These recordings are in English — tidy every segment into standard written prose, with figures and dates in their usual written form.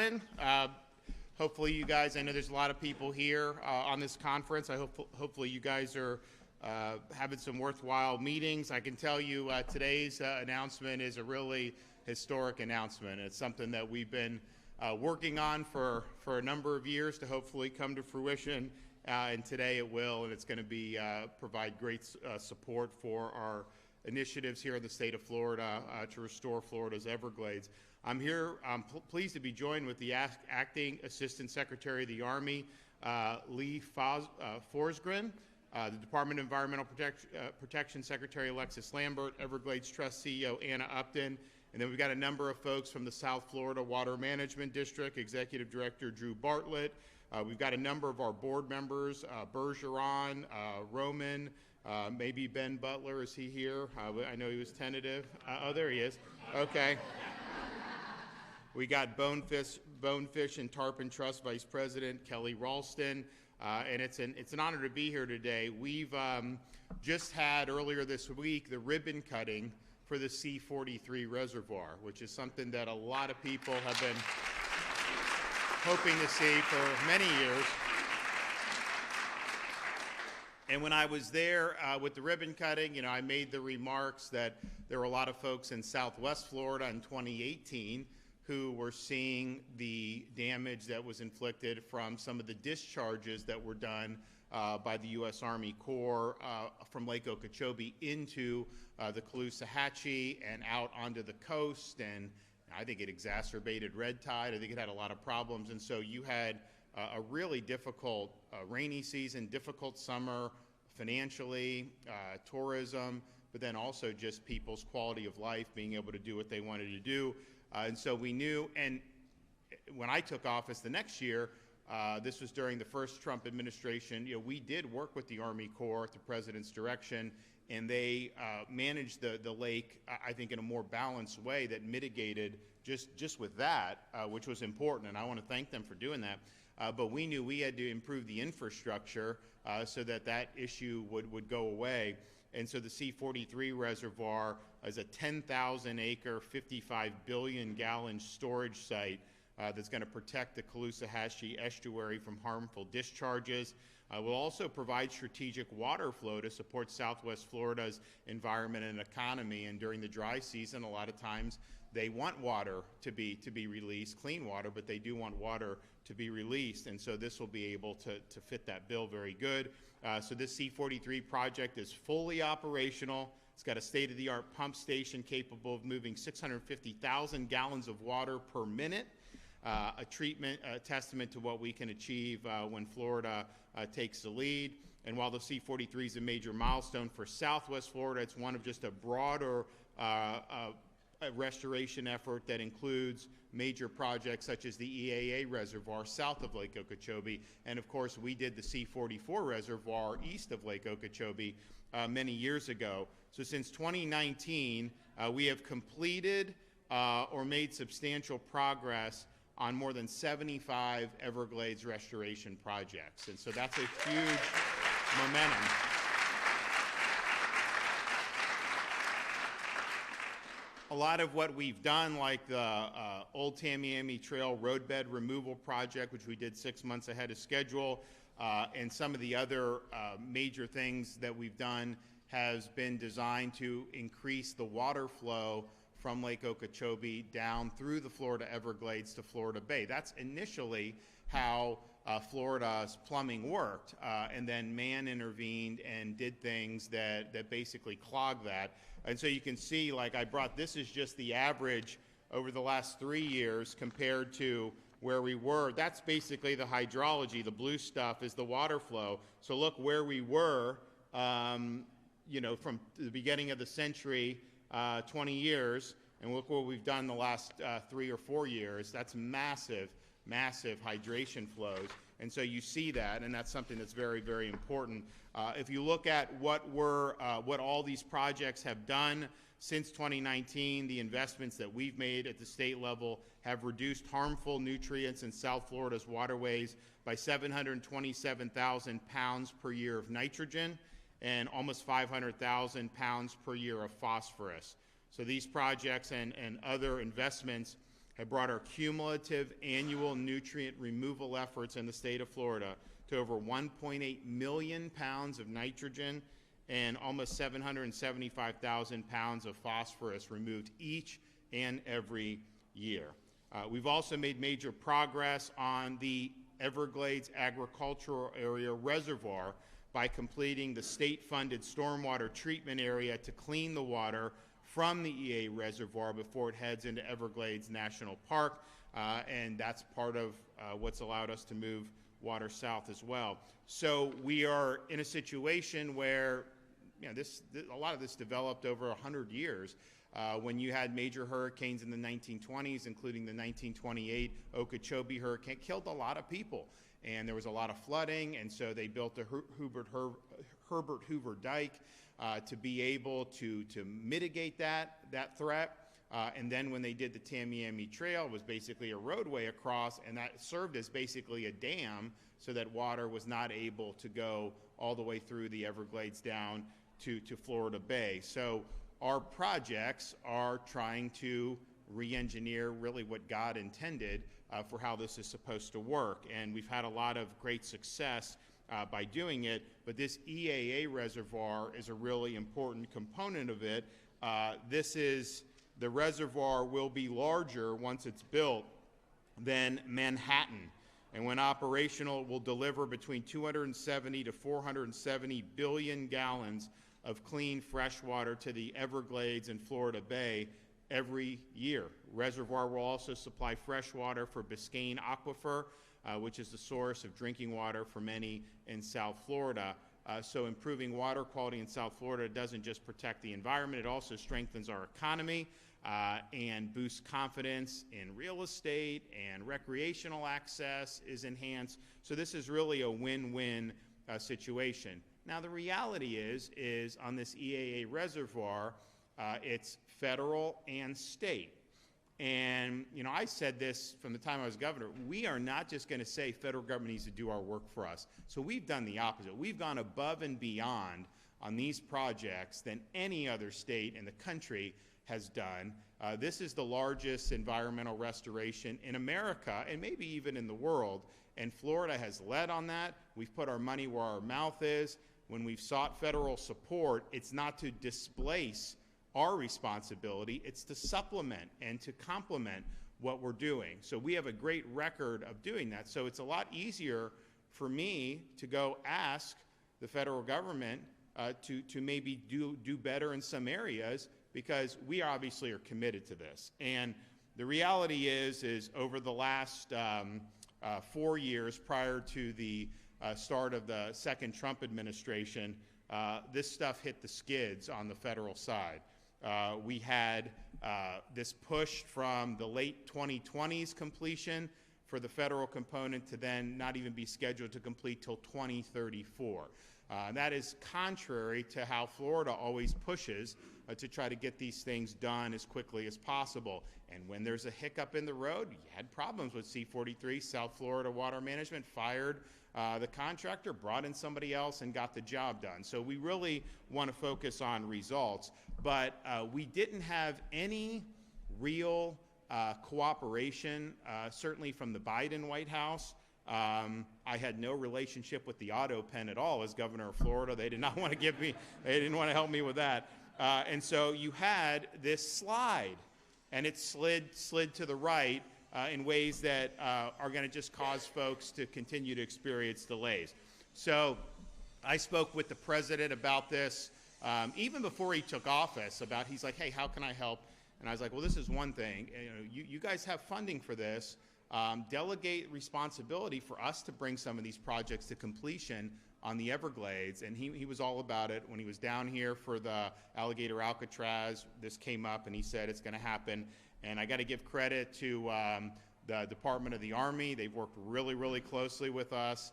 everyone. Hopefully you guys, I know there's a lot of people here on this conference. Hopefully you guys are having some worthwhile meetings. I can tell you today's announcement is a really historic announcement. It's something that we've been working on for a number of years to hopefully come to fruition, and today it will, and it's going to be provide great support for our initiatives here in the state of Florida to restore Florida's Everglades. I'm pleased to be joined with the Acting Assistant Secretary of the Army, Lee Forsgren, the Department of Environmental Protection Secretary Alexis Lambert, Everglades Trust CEO Anna Upton, and then we've got a number of folks from the South Florida Water Management District, Executive Director Drew Bartlett. We've got a number of our board members, Bergeron, Roman, maybe Ben Butler, is he here? I know he was tentative. Oh, there he is. Okay. We got Bonefish and Tarpon Trust Vice President Kelly Ralston, and it's an honor to be here today. We've just had earlier this week the ribbon cutting for the C-43 reservoir, which is something that a lot of people have been hoping to see for many years. And when I was there with the ribbon cutting, I made the remarks that there were a lot of folks in Southwest Florida in 2018 who were seeing the damage that was inflicted from some of the discharges that were done by the U.S. Army Corps from Lake Okeechobee into the Caloosahatchee and out onto the coast. And I think it exacerbated red tide. I think it had a lot of problems. And so you had a really difficult rainy season, difficult summer financially, tourism, but then also just people's quality of life, being able to do what they wanted to do. And so we knew, and when I took office the next year, this was during the first Trump administration, we did work with the Army Corps at the president's direction, and they managed the lake, I think, in a more balanced way that mitigated just with that, which was important, and I want to thank them for doing that. But we knew we had to improve the infrastructure so that issue would go away. And so the C-43 reservoir is a 10,000-acre, 55 billion-gallon storage site that's going to protect the Caloosahatchee estuary from harmful discharges. Will also provide strategic water flow to support Southwest Florida's environment and economy. And during the dry season, a lot of times they want water to be released, clean water, but they do want water to be released. And so this will be able to fit that bill very good. So this C-43 project is fully operational. It's got a state-of-the-art pump station capable of moving 650,000 gallons of water per minute. A testament to what we can achieve when Florida takes the lead. And while the C-43 is a major milestone for Southwest Florida, it's one of just a broader restoration effort that includes major projects such as the EAA reservoir south of Lake Okeechobee. And of course, we did the C-44 reservoir east of Lake Okeechobee many years ago. So since 2019, we have completed or made substantial progress on more than 75 Everglades restoration projects. And so that's a huge momentum. A lot of what we've done, like the Old Tamiami Trail roadbed removal project, which we did 6 months ahead of schedule, and some of the other major things that we've done has been designed to increase the water flow from Lake Okeechobee down through the Florida Everglades to Florida Bay. That's initially how Florida's plumbing worked, and then man intervened and did things that basically clogged that. And so you can see, like this is just the average over the last 3 years compared to where we were. That's basically the hydrology. The blue stuff is the water flow. So look where we were, from the beginning of the century, 20 years, and look what we've done the last 3 or 4 years. That's massive hydration flows. And so you see that, and that's something that's very, very important. If you look at what all these projects have done since 2019, the investments that we've made at the state level have reduced harmful nutrients in South Florida's waterways by 727,000 pounds per year of nitrogen and almost 500,000 pounds per year of phosphorus. So these projects and other investments have brought our cumulative annual nutrient removal efforts in the state of Florida to over 1.8 million pounds of nitrogen and almost 775,000 pounds of phosphorus removed each and every year. We've also made major progress on the Everglades Agricultural Area Reservoir by completing the state-funded stormwater treatment area to clean the water from the EA reservoir before it heads into Everglades National Park, and that's part of what's allowed us to move water south as well. So we are in a situation where a lot of this developed over 100 years. When you had major hurricanes in the 1920s, including the 1928 Okeechobee hurricane, killed a lot of people. And there was a lot of flooding, and so they built the Herbert Hoover Dike to be able to mitigate that threat. And then when they did the Tamiami Trail, it was basically a roadway across, and that served as basically a dam so that water was not able to go all the way through the Everglades down to Florida Bay. So our projects are trying to re-engineer really what God intended for how this is supposed to work. And we've had a lot of great success by doing it, but this EAA reservoir is a really important component of it. The reservoir will be larger once it's built than Manhattan. And when operational, it will deliver between 270 to 470 billion gallons of clean fresh water to the Everglades and Florida Bay every year. Reservoir will also supply fresh water for Biscayne Aquifer, which is the source of drinking water for many in South Florida. So improving water quality in South Florida doesn't just protect the environment, it also strengthens our economy and boosts confidence in real estate, and recreational access is enhanced. So this is really a win-win situation. Now the reality is on this EAA reservoir, it's federal and state. And I said this from the time I was governor, we are not just going to say federal government needs to do our work for us. So we've done the opposite. We've gone above and beyond on these projects than any other state in the country has done. This is the largest environmental restoration in America and maybe even in the world. And Florida has led on that. We've put our money where our mouth is. When we've sought federal support, it's not to displace our responsibility, it's to supplement and to complement what we're doing. So we have a great record of doing that. So it's a lot easier for me to go ask the federal government to maybe do better in some areas, because we obviously are committed to this. And the reality is over the last 4 years prior to the start of the second Trump administration, this stuff hit the skids on the federal side. We had this push from the late 2020s completion for the federal component to then not even be scheduled to complete till 2034. That is contrary to how Florida always pushes to try to get these things done as quickly as possible. And when there's a hiccup in the road, you had problems with C-43. South Florida Water Management fired the contractor, brought in somebody else, and got the job done. So we really want to focus on results. But we didn't have any real cooperation, certainly from the Biden White House. I had no relationship with the auto pen at all as governor of Florida. They did not want to they didn't want to help me with that. And so you had this slide, and it slid to the right in ways that are going to just cause folks to continue to experience delays. So I spoke with the president about this even before he took office. He's like, hey, how can I help? And I was like, well, this is one thing. You guys have funding for this. Delegate responsibility for us to bring some of these projects to completion on the Everglades. And he was all about it. When he was down here for the Alligator Alcatraz, this came up, and he said it's going to happen. And I got to give credit to the Department of the Army. They've worked really, really closely with us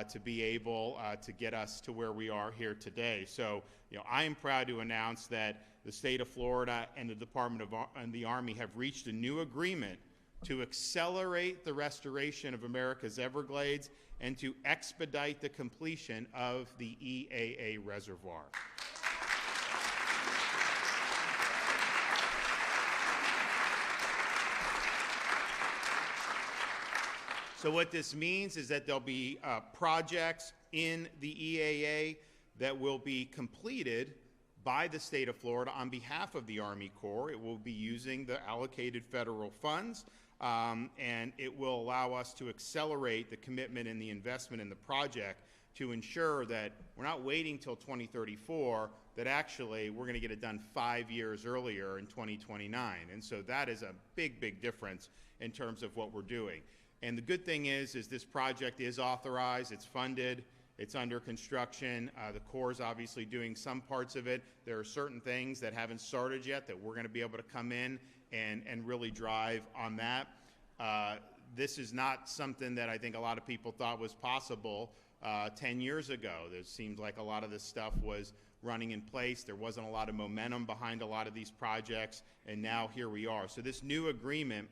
to be able to get us to where we are here today. So, I am proud to announce that the state of Florida and the Department of the Army have reached a new agreement to accelerate the restoration of America's Everglades and to expedite the completion of the EAA reservoir. So what this means is that there'll be projects in the EAA that will be completed by the state of Florida on behalf of the Army Corps. It will be using the allocated federal funds, and it will allow us to accelerate the commitment and the investment in the project to ensure that we're not waiting till 2034, that actually we're going to get it done 5 years earlier in 2029. And so that is a big, big difference in terms of what we're doing. And the good thing is this project is authorized, it's funded, it's under construction. The Corps is obviously doing some parts of it. There are certain things that haven't started yet that we're going to be able to come in and really drive on that. This is not something that I think a lot of people thought was possible 10 years ago. It seemed like a lot of this stuff was running in place. There wasn't a lot of momentum behind a lot of these projects, and now here we are. So this new agreement,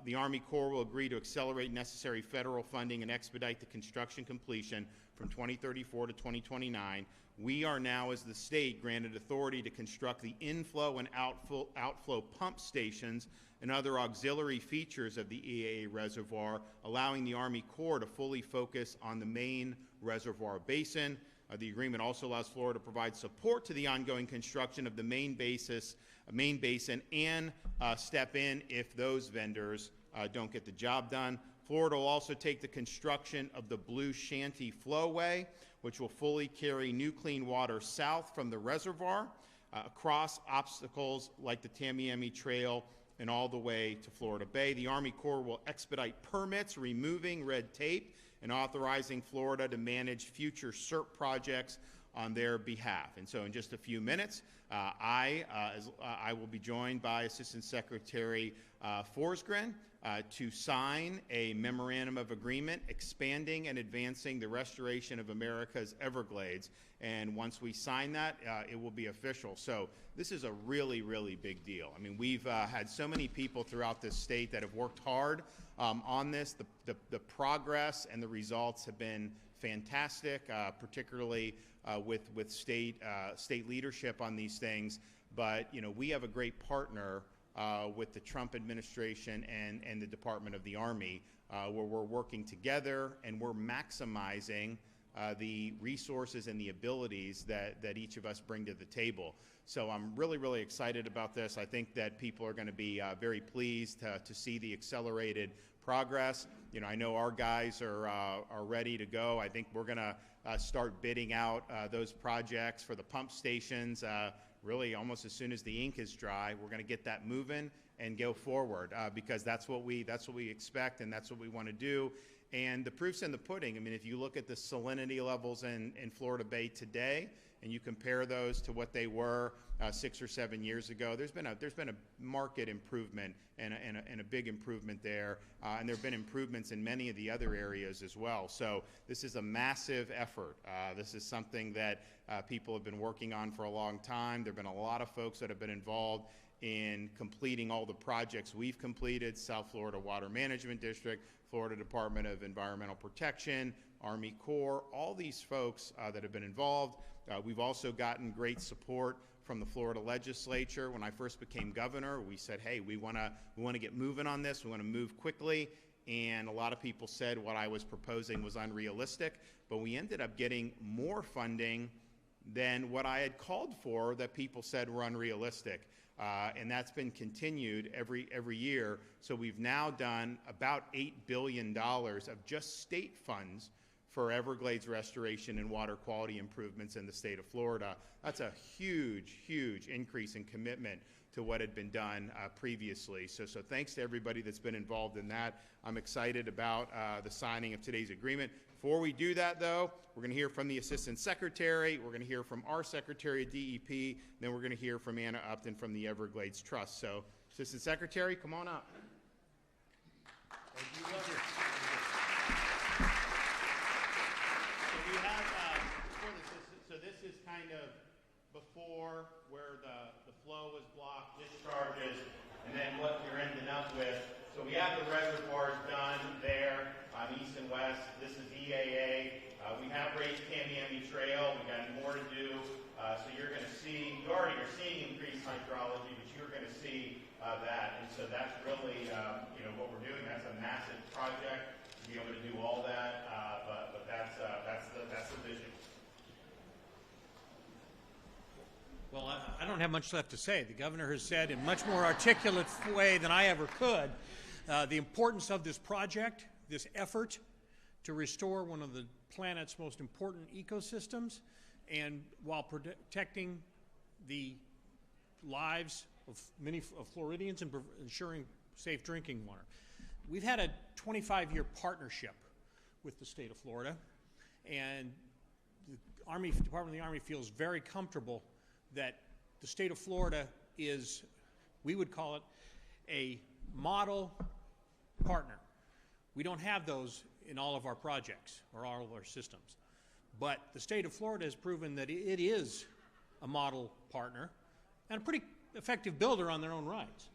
the Army Corps will agree to accelerate necessary federal funding and expedite the construction completion from 2034 to 2029. We are now, as the state, granted authority to construct the inflow and outflow pump stations and other auxiliary features of the EAA reservoir, allowing the Army Corps to fully focus on the main reservoir basin. The agreement also allows Florida to provide support to the ongoing construction of the main basin and step in if those vendors don't get the job done. Florida will also take the construction of the Blue Shanty Flowway, which will fully carry new clean water south from the reservoir, across obstacles like the Tamiami Trail and all the way to Florida Bay. The Army Corps will expedite permits, removing red tape, and authorizing Florida to manage future SERP projects on their behalf. And so in just a few minutes, I will be joined by Assistant Secretary Forsgren to sign a memorandum of agreement expanding and advancing the restoration of America's Everglades. And once we sign that, it will be official. So this is a really, really big deal. I mean, we've had so many people throughout this state that have worked hard on this. The progress and the results have been fantastic, particularly with state leadership on these things. But we have a great partner with the Trump administration and the Department of the Army, where we're working together and we're maximizing the resources and the abilities that each of us bring to the table. So I'm really, really excited about this. I think that people are going to be very pleased to see the accelerated progress. I know our guys are ready to go. I think we're going to start bidding out those projects for the pump stations really almost as soon as the ink is dry. We're going to get that moving and go forward because that's what we expect and that's what we want to do. And the proof's in the pudding. I mean, if you look at the salinity levels in Florida Bay today, and you compare those to what they were 6 or 7 years ago, there's been a market improvement and a big improvement there, and there have been improvements in many of the other areas as well. So this is a massive effort. This is something that people have been working on for a long time. There have been a lot of folks that have been involved in completing all the projects we've completed: South Florida Water Management District, Florida Department of Environmental Protection, Army Corps, all these folks that have been involved. We've also gotten great support from the Florida legislature. When I first became governor, we said, hey, we want to get moving on this. We want to move quickly. And a lot of people said what I was proposing was unrealistic, but we ended up getting more funding than what I had called for that people said were unrealistic. And that's been continued every year. So we've now done about $8 billion of just state funds for Everglades restoration and water quality improvements in the state of Florida. That's a huge, huge increase in commitment to what had been done previously. So thanks to everybody that's been involved in that. I'm excited about the signing of today's agreement. Before we do that, though, we're going to hear from the Assistant Secretary, we're going to hear from our Secretary of DEP, then we're going to hear from Anna Upton from the Everglades Trust. So, Assistant Secretary, come on up. Thank you. So this is kind of before where the flow was blocked, discharges, and then what you're ending up with. So we have the reservoirs done there on east and west. This is EAA. We have raised Tamiami Trail. We've got more to do. So you're going to see, you already are seeing increased hydrology, but you're going to see that. And so that's really what we're doing. That's a massive project. don't have much left to say. The governor has said in much more articulate way than I ever could the importance of this project, this effort to restore one of the planet's most important ecosystems, and while protecting the lives of many of Floridians and ensuring safe drinking water. We've had a 25-year partnership with the state of Florida, and the Department of the Army feels very comfortable that the state of Florida is, we would call it, a model partner. We don't have those in all of our projects or all of our systems, but the state of Florida has proven that it is a model partner and a pretty effective builder on their own rights.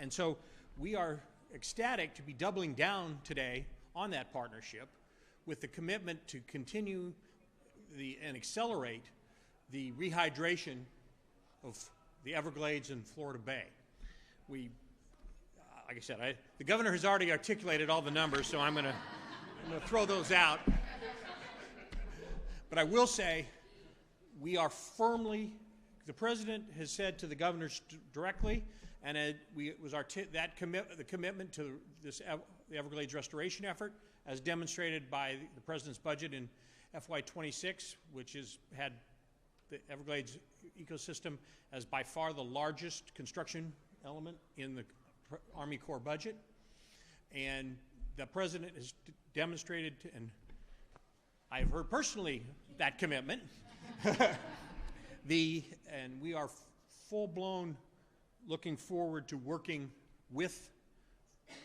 And so we are ecstatic to be doubling down today on that partnership with the commitment to continue and accelerate the rehydration of the Everglades and Florida Bay. We, like I said, the governor has already articulated all the numbers, so I'm going to throw those out. But I will say we are firmly, the president has said to the governors directly, and it was the commitment to this the Everglades restoration effort, as demonstrated by the president's budget in FY26, which has had the Everglades ecosystem as by far the largest construction element in the Army Corps budget. And the president has demonstrated, and I've heard personally that commitment, and we are full-blown looking forward to working with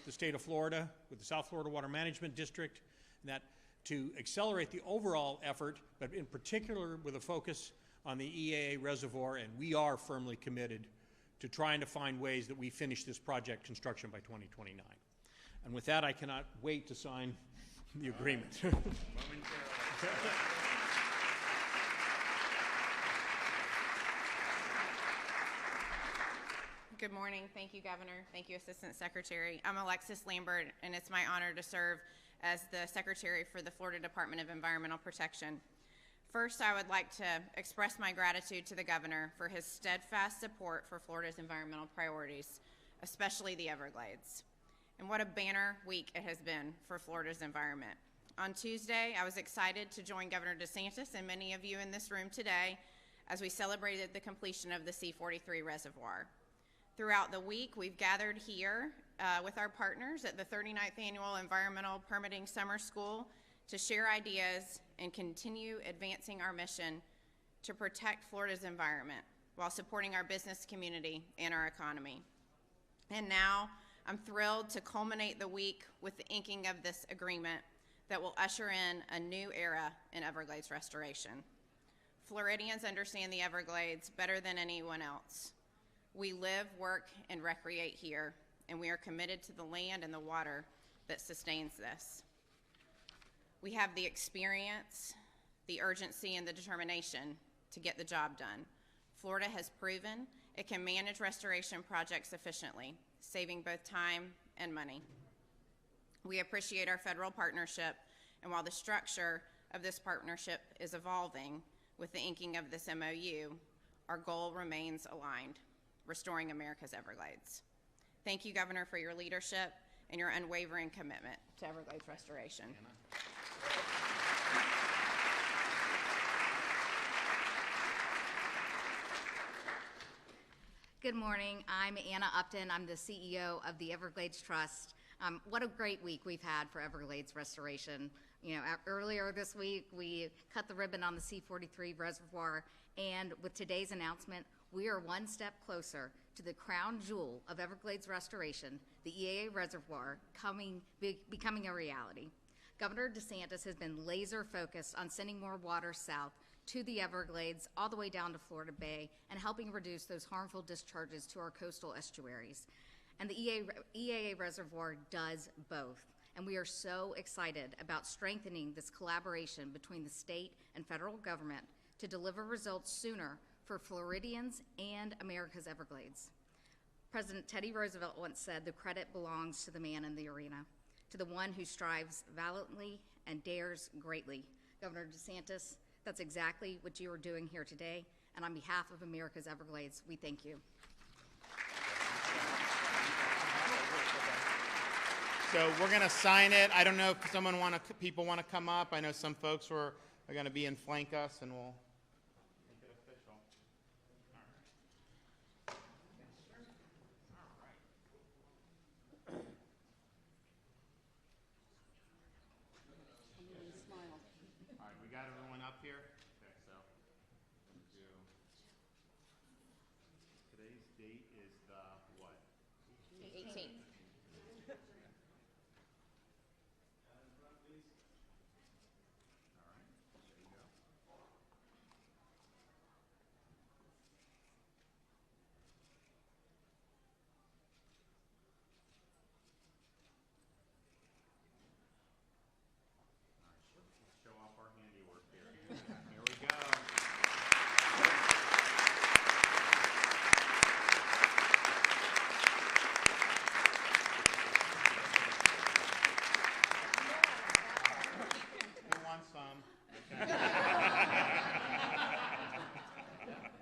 the state of Florida, with the South Florida Water Management District, and that to accelerate the overall effort, but in particular with a focus on the EAA reservoir, and we are firmly committed to trying to find ways that we finish this project construction by 2029. And with that, I cannot wait to sign the agreement. Good morning. Thank you, Governor. Thank you, Assistant Secretary. I'm Alexis Lambert, and it's my honor to serve as the Secretary for the Florida Department of Environmental Protection. First, I would like to express my gratitude to the Governor for his steadfast support for Florida's environmental priorities, especially the Everglades. And what a banner week it has been for Florida's environment. On Tuesday, I was excited to join Governor DeSantis and many of you in this room today as we celebrated the completion of the C-43 reservoir. Throughout the week, we've gathered here with our partners at the 39th Annual Environmental Permitting Summer School to share ideas and continue advancing our mission to protect Florida's environment while supporting our business community and our economy. And now, I'm thrilled to culminate the week with the inking of this agreement that will usher in a new era in Everglades restoration. Floridians understand the Everglades better than anyone else. We live, work, and recreate here, and we are committed to the land and the water that sustains this. We have the experience, the urgency, and the determination to get the job done. Florida has proven it can manage restoration projects efficiently, saving both time and money. We appreciate our federal partnership, and while the structure of this partnership is evolving with the inking of this MOU, our goal remains aligned: restoring America's Everglades. Thank you, Governor, for your leadership and your unwavering commitment to Everglades restoration. Good morning. I'm Anna Upton. I'm the CEO of the Everglades Trust. What a great week we've had for Everglades restoration. You know, earlier this week, we cut the ribbon on the C-43 reservoir, and with today's announcement, we are one step closer to the crown jewel of Everglades restoration, the EAA reservoir, becoming a reality. Governor DeSantis has been laser focused on sending more water south to the Everglades, all the way down to Florida Bay, and helping reduce those harmful discharges to our coastal estuaries. And the EAA reservoir does both. And we are so excited about strengthening this collaboration between the state and federal government to deliver results sooner for Floridians and America's Everglades. President Teddy Roosevelt once said, "The credit belongs to the man in the arena, to the one who strives valiantly and dares greatly." Governor DeSantis, that's exactly what you are doing here today, And on behalf of America's Everglades, we thank you. So we're going to sign it. I don't know if people want to come up. I know some folks are going to be and flank us, and we'll make it official. All right, we got everyone up here? Okay, so we'll do. Today's date is the what? 18th. Show off our handiwork here. Here we go. Who wants some? Okay.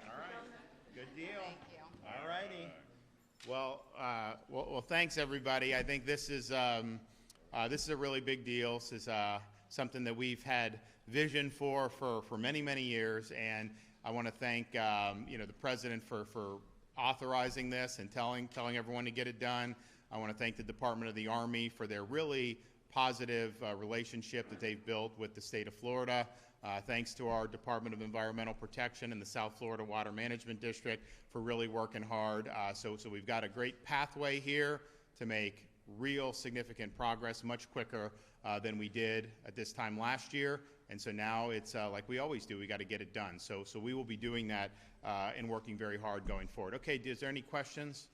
All right. Good deal. Thank you. All righty. Well, thanks everybody. I think this is a really big deal. This is something that we've had vision for many, many years, and I want to thank the president for authorizing this and telling everyone to get it done. I want to thank the Department of the Army for their really positive relationship that they've built with the state of Florida. Thanks to our Department of Environmental Protection and the South Florida Water Management District for really working hard. So we've got a great pathway here to make real significant progress much quicker than we did at this time last year. And so now it's like we always do, we got to get it done. So we will be doing that and working very hard going forward. Okay, is there any questions?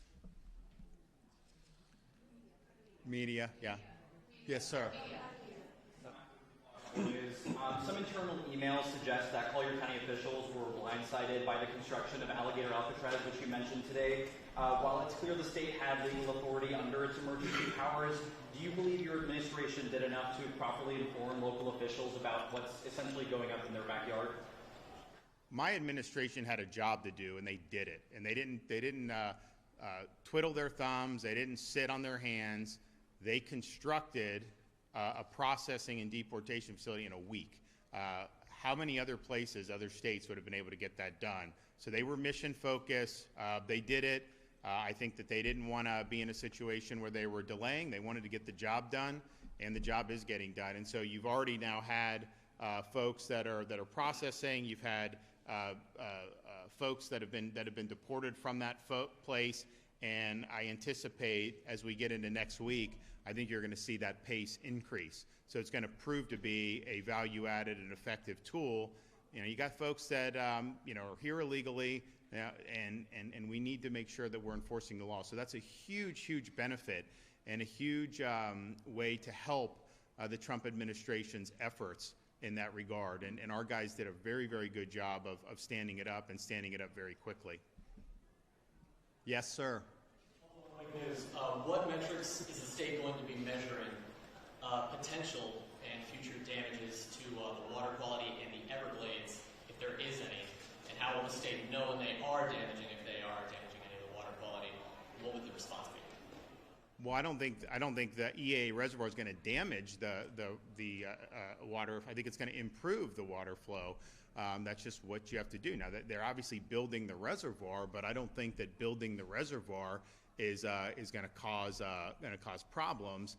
Media, yeah. Yes, sir. Some internal emails suggest that Collier County officials were blindsided by the construction of Alligator Alcatraz, which you mentioned today. While it's clear the state had legal authority under its emergency powers, do you believe your administration did enough to properly inform local officials about what's essentially going up in their backyard? My administration had a job to do, and they did it. And they didn't twiddle their thumbs. They didn't sit on their hands. They constructed a processing and deportation facility in a week. How many other places, other states would have been able to get that done? So they were mission focused. They did it. I think that they didn't want to be in a situation where they were delaying. They wanted to get the job done, and the job is getting done. And so you've already now had folks that are processing. You've had folks that have been deported from that place. And I anticipate as we get into next week, I think you're going to see that pace increase. So it's going to prove to be a value-added and effective tool. You got folks that are here illegally, and we need to make sure that we're enforcing the law. So that's a huge benefit and a huge way to help the Trump administration's efforts in that regard. And our guys did a very good job of standing it up and standing it up very quickly. Yes, sir. Is what metrics is the state going to be measuring potential and future damages to the water quality in the Everglades, if there is any, and how will the state know when they are damaging, if they are damaging any of the water quality? What would the response be? Well, I don't think the EA reservoir is going to damage the water. I think it's going to improve the water flow. That's just what you have to do. Now, they're obviously building the reservoir, but I don't think that building the reservoir is going to cause problems.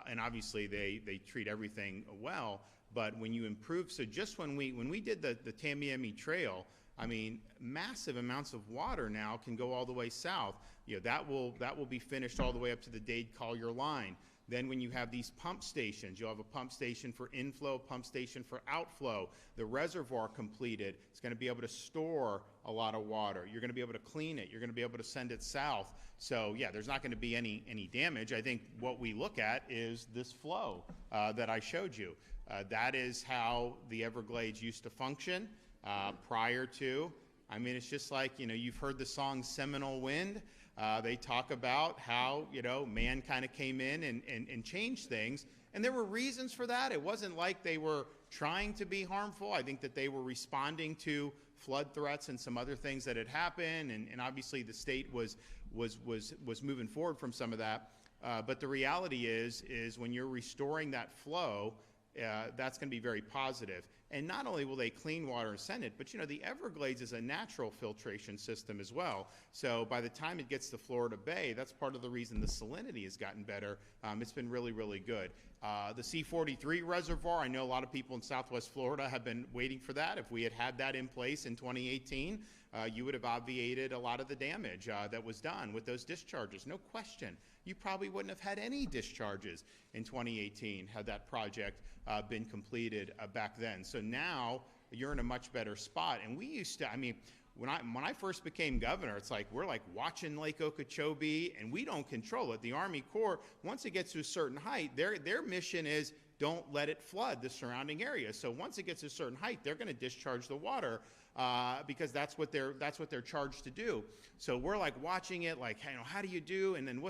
And obviously, they treat everything well. But when you improve, so just when we did the Tamiami Trail, I mean, massive amounts of water now can go all the way south. That will be finished all the way up to the Dade-Collier line. Then when you have these pump stations, you'll have a pump station for inflow, pump station for outflow. The reservoir completed, it's going to be able to store a lot of water. You're going to be able to clean it. You're going to be able to send it south. So yeah, there's not going to be any damage. I think what we look at is this flow that I showed you. That is how the Everglades used to function prior to. I mean, it's just like, you've heard the song Seminole Wind. They talk about how, man kind of came in and changed things. And there were reasons for that. It wasn't like they were trying to be harmful. I think that they were responding to flood threats and some other things that had happened. And obviously the state was moving forward from some of that. But the reality is when you're restoring that flow, that's going to be very positive. And not only will they clean water and send it, but the Everglades is a natural filtration system as well. So by the time it gets to Florida Bay, that's part of the reason the salinity has gotten better. It's been really, really good. The C-43 reservoir, I know a lot of people in Southwest Florida have been waiting for that. If we had that in place in 2018, you would have obviated a lot of the damage that was done with those discharges, no question. You probably wouldn't have had any discharges in 2018 had that project been completed back then. So now you're in a much better spot. And we used to, when I first became governor, it's like we're like watching Lake Okeechobee, and we don't control it. The Army Corps, once it gets to a certain height, their mission is don't let it flood the surrounding area. So once it gets to a certain height, they're going to discharge the water because that's what they're charged to do. So we're like watching it, like, how do you do? And then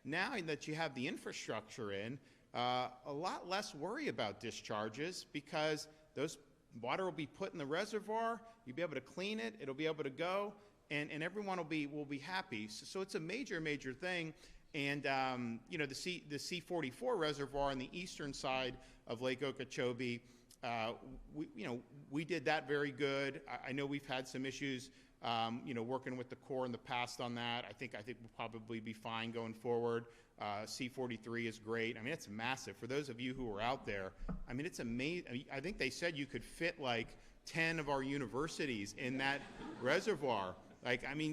now that you have the infrastructure in, a lot less worry about discharges because those water will be put in the reservoir. You'll be able to clean it. It'll be able to go, and everyone will be happy. So it's a major thing. And the C-44 reservoir on the eastern side of Lake Okeechobee, we did that very good. I know we've had some issues, working with the Corps in the past on that. I think we'll probably be fine going forward. C-43 is great. It's massive. For those of you who are out there, it's amazing. I think they said you could fit like 10 of our universities in that reservoir.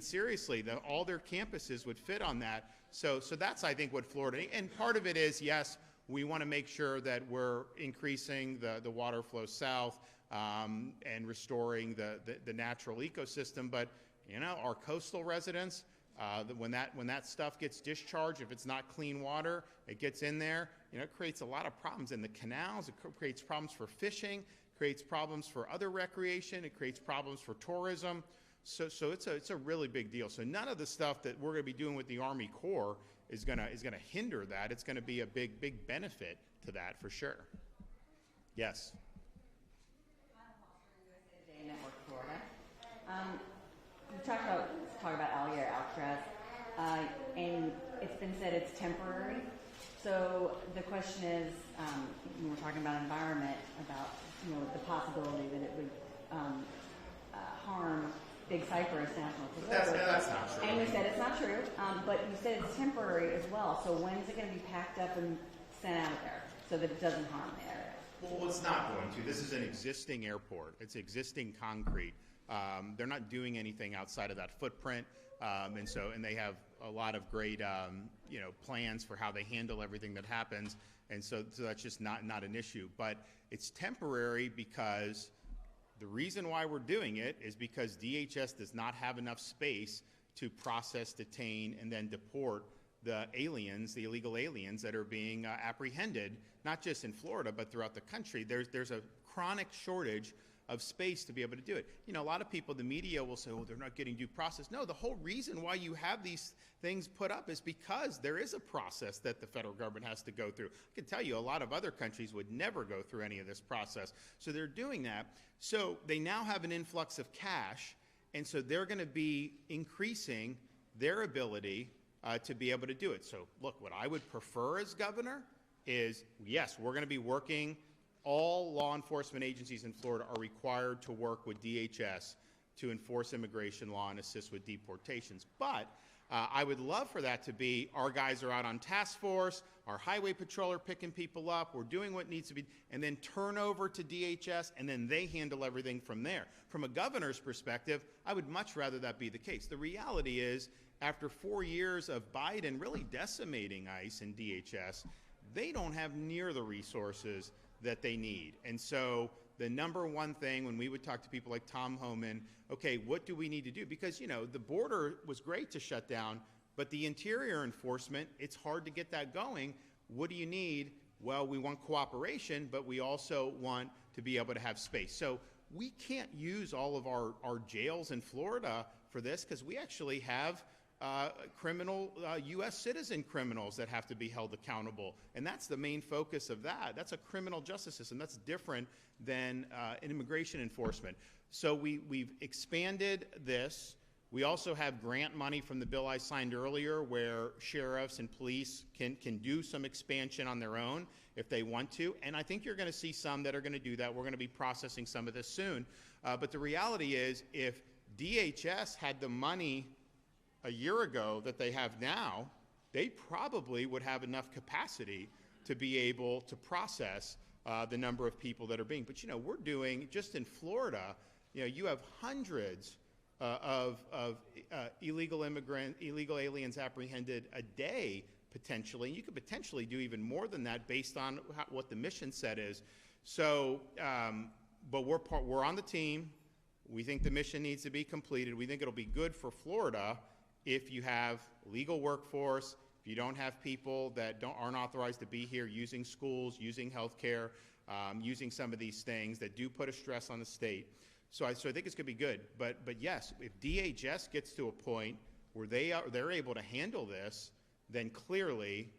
Seriously, all their campuses would fit on that. So that's, I think, what Florida, and part of it is, yes, we want to make sure that we're increasing the water flow south and restoring the natural ecosystem. But, our coastal residents, when that stuff gets discharged, if it's not clean water, it gets in there, it creates a lot of problems in the canals. It creates problems for fishing, creates problems for other recreation. It creates problems for tourism. So it's a really big deal. So none of the stuff that we're going to be doing with the Army Corps is going to hinder that. It's going to be a big benefit to that for sure. Yes. Network Florida. You talk about alligator Alcatraz, and it's been said it's temporary. So the question is, when we're talking about environment, about the possibility that it would harm Big Cypress National Preserve. That's not true. And you said it's not true, but you said it's temporary as well. So when is it going to be packed up and sent out of there so that it doesn't harm the area? Well, it's not going to. This is an existing airport. It's existing concrete. They're not doing anything outside of that footprint, and they have a lot of great plans for how they handle everything that happens, and so that's just not an issue. But it's temporary because the reason why we're doing it is because DHS does not have enough space to process, detain, and then deport the illegal aliens that are being apprehended, not just in Florida, but throughout the country. There's a chronic shortage of space to be able to do it. A lot of people, the media will say, they're not getting due process. No, the whole reason why you have these things put up is because there is a process that the federal government has to go through. I can tell you a lot of other countries would never go through any of this process. So they're doing that. So they now have an influx of cash, and so they're going to be increasing their ability to be able to do it. So look, what I would prefer as governor is, yes, we're going to be working. All law enforcement agencies in Florida are required to work with DHS to enforce immigration law and assist with deportations. But I would love for that to be our guys are out on task force, our highway patrol are picking people up, we're doing what needs to be, and then turn over to DHS, and then they handle everything from there. From a governor's perspective, I would much rather that be the case. The reality is, after 4 years of Biden really decimating ICE and DHS, they don't have near the resources that they need. And so the number one thing when we would talk to people like Tom Homan, okay, what do we need to do? Because, the border was great to shut down, but the interior enforcement, it's hard to get that going. What do you need? Well, we want cooperation, but we also want to be able to have space. So we can't use all of our jails in Florida for this because we actually have criminal U.S. citizen criminals that have to be held accountable. And that's the main focus of that. That's a criminal justice system. That's different than an immigration enforcement. So we've expanded this. We also have grant money from the bill I signed earlier where sheriffs and police can do some expansion on their own if they want to. And I think you're going to see some that are going to do that. We're going to be processing some of this soon. But the reality is if DHS had the money a year ago that they have now, they probably would have enough capacity to be able to process the number of people that are being. But, you know, we're doing, just in Florida, you know, you have hundreds of illegal aliens apprehended a day, potentially. You could potentially do even more than that based on what the mission set is. So, but we're on the team. We think the mission needs to be completed. We think it'll be good for Florida if you have legal workforce, if you don't have people that aren't authorized to be here using schools, using healthcare, using some of these things that do put a stress on the state. So I think it's going to be good. But yes, if DHS gets to a point where they're able to handle this, then clearly,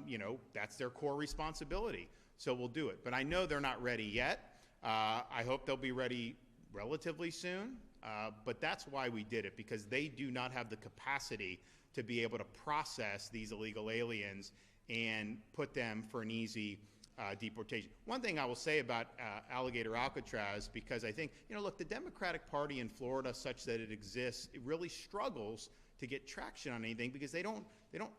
you know, that's their core responsibility. So we'll do it. But I know they're not ready yet. I hope they'll be ready relatively soon. But that's why we did it, because they do not have the capacity to be able to process these illegal aliens and put them for an easy deportation. One thing I will say about Alligator Alcatraz, because I think, you know, look, the Democratic Party in Florida, such that it exists, it really struggles to get traction on anything because they don't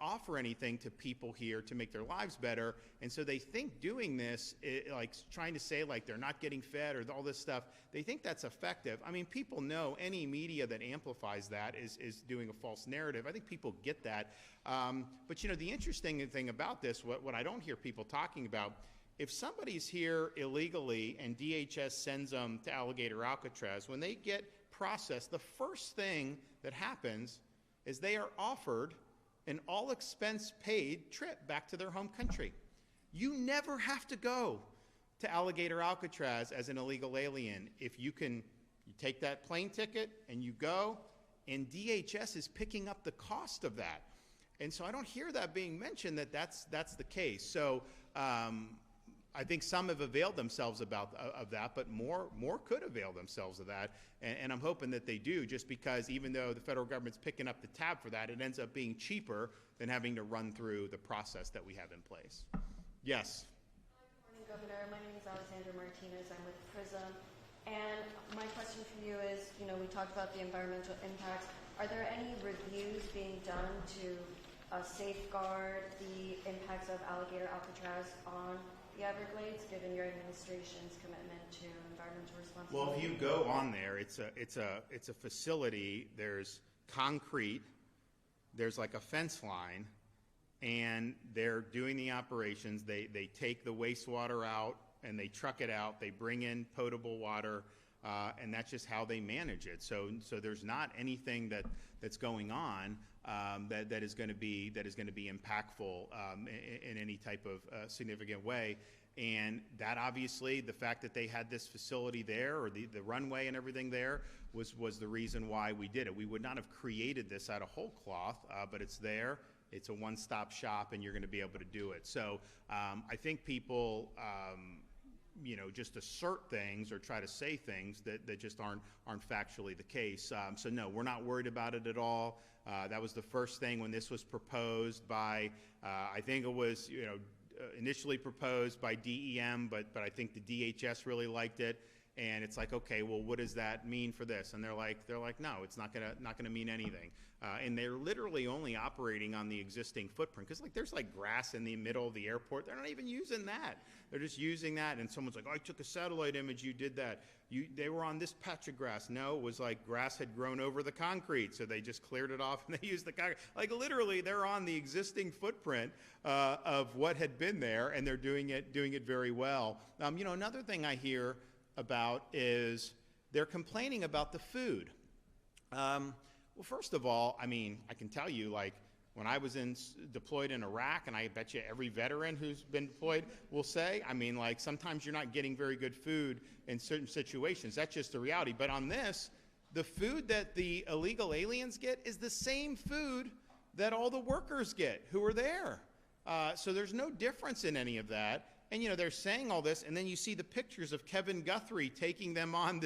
offer anything to people here to make their lives better. And so they think doing this, like trying to say like they're not getting fed or all this stuff, they think that's effective. I mean, people know any media that amplifies that is doing a false narrative. I think people get that. But, you know, the interesting thing about this, what I don't hear people talking about, if somebody's here illegally and DHS sends them to Alligator Alcatraz, when they get processed, the first thing that happens is they are offered an all-expense-paid trip back to their home country. You never have to go to Alligator Alcatraz as an illegal alien if you take that plane ticket and you go, and DHS is picking up the cost of that. And so I don't hear that being mentioned that's the case. So I think some have availed themselves of that, but more could avail themselves of that. And I'm hoping that they do, just because even though the federal government's picking up the tab for that, it ends up being cheaper than having to run through the process that we have in place. Yes? Good morning, Governor. My name is Alexandra Martinez. I'm with PRISM. And my question for you is, you know, we talked about the environmental impacts. Are there any reviews being done to safeguard the impacts of Alligator Alcatraz on the Everglades, given your administration's commitment to environmental responsibility? Well, if you go on there, it's a facility. There's concrete. There's like a fence line, and they're doing the operations. They take the wastewater out and they truck it out. They bring in potable water, and that's just how they manage it. So there's not anything that's going on that is going to be impactful in any type of significant way. And that obviously, the fact that they had this facility there, or the runway and everything there, was the reason why we did it. We would not have created this out of whole cloth, but it's there. It's a one-stop shop, and you're going to be able to do it. So I think people, you know, just assert things or try to say things that just aren't factually the case. So no, we're not worried about it at all. That was the first thing when this was proposed by, I think it was, you know, initially proposed by DEM, but I think the DHS really liked it. And it's like, okay, well, what does that mean for this? And they're like, no, it's not gonna mean anything. And they're literally only operating on the existing footprint, because like there's like grass in the middle of the airport. They're not even using that. They're just using that. And someone's like, oh, I took a satellite image. You did that. They were on this patch of grass. No, it was like grass had grown over the concrete, so they just cleared it off and they used the concrete. Like literally, they're on the existing footprint of what had been there, and they're doing it very well. You know, another thing I hear about is they're complaining about the food. Well, first of all, I mean, I can tell you, like, when I was deployed in Iraq, and I bet you every veteran who's been deployed will say, I mean, like, sometimes you're not getting very good food in certain situations. That's just the reality. But on this, the food that the illegal aliens get is the same food that all the workers get who are there. So there's no difference in any of that. And, you know, they're saying all this, and then you see the pictures of Kevin Guthrie taking them on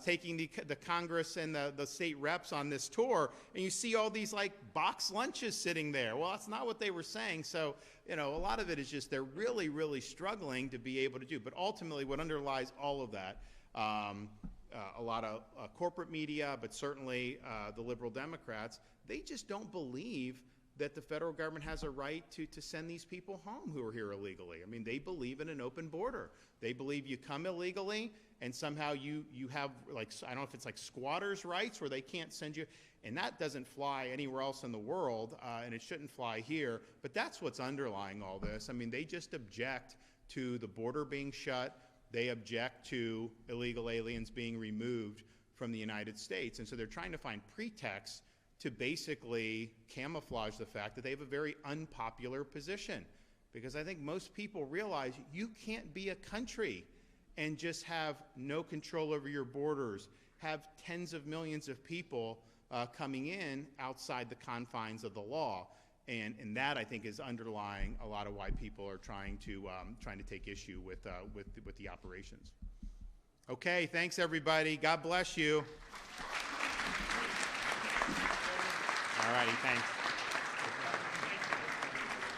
taking the Congress and the state reps on this tour, and you see all these, like, box lunches sitting there. Well, that's not what they were saying. So, you know, a lot of it is just they're really, really struggling to be able to do. But ultimately, what underlies all of that, a lot of corporate media, but certainly the liberal Democrats, they just don't believe that the federal government has a right to send these people home who are here illegally. I mean, they believe in an open border. They believe you come illegally and somehow you have, like, I don't know if it's like squatters' rights where they can't send you, and that doesn't fly anywhere else in the world, and it shouldn't fly here. But that's what's underlying all this. I mean, they just object to the border being shut. They object to illegal aliens being removed from the United States. And so they're trying to find pretexts to basically camouflage the fact that they have a very unpopular position. Because I think most people realize you can't be a country and just have no control over your borders, have tens of millions of people coming in outside the confines of the law. And that, I think, is underlying a lot of why people are trying to take issue with the operations. Okay, thanks, everybody. God bless you. All righty, thanks.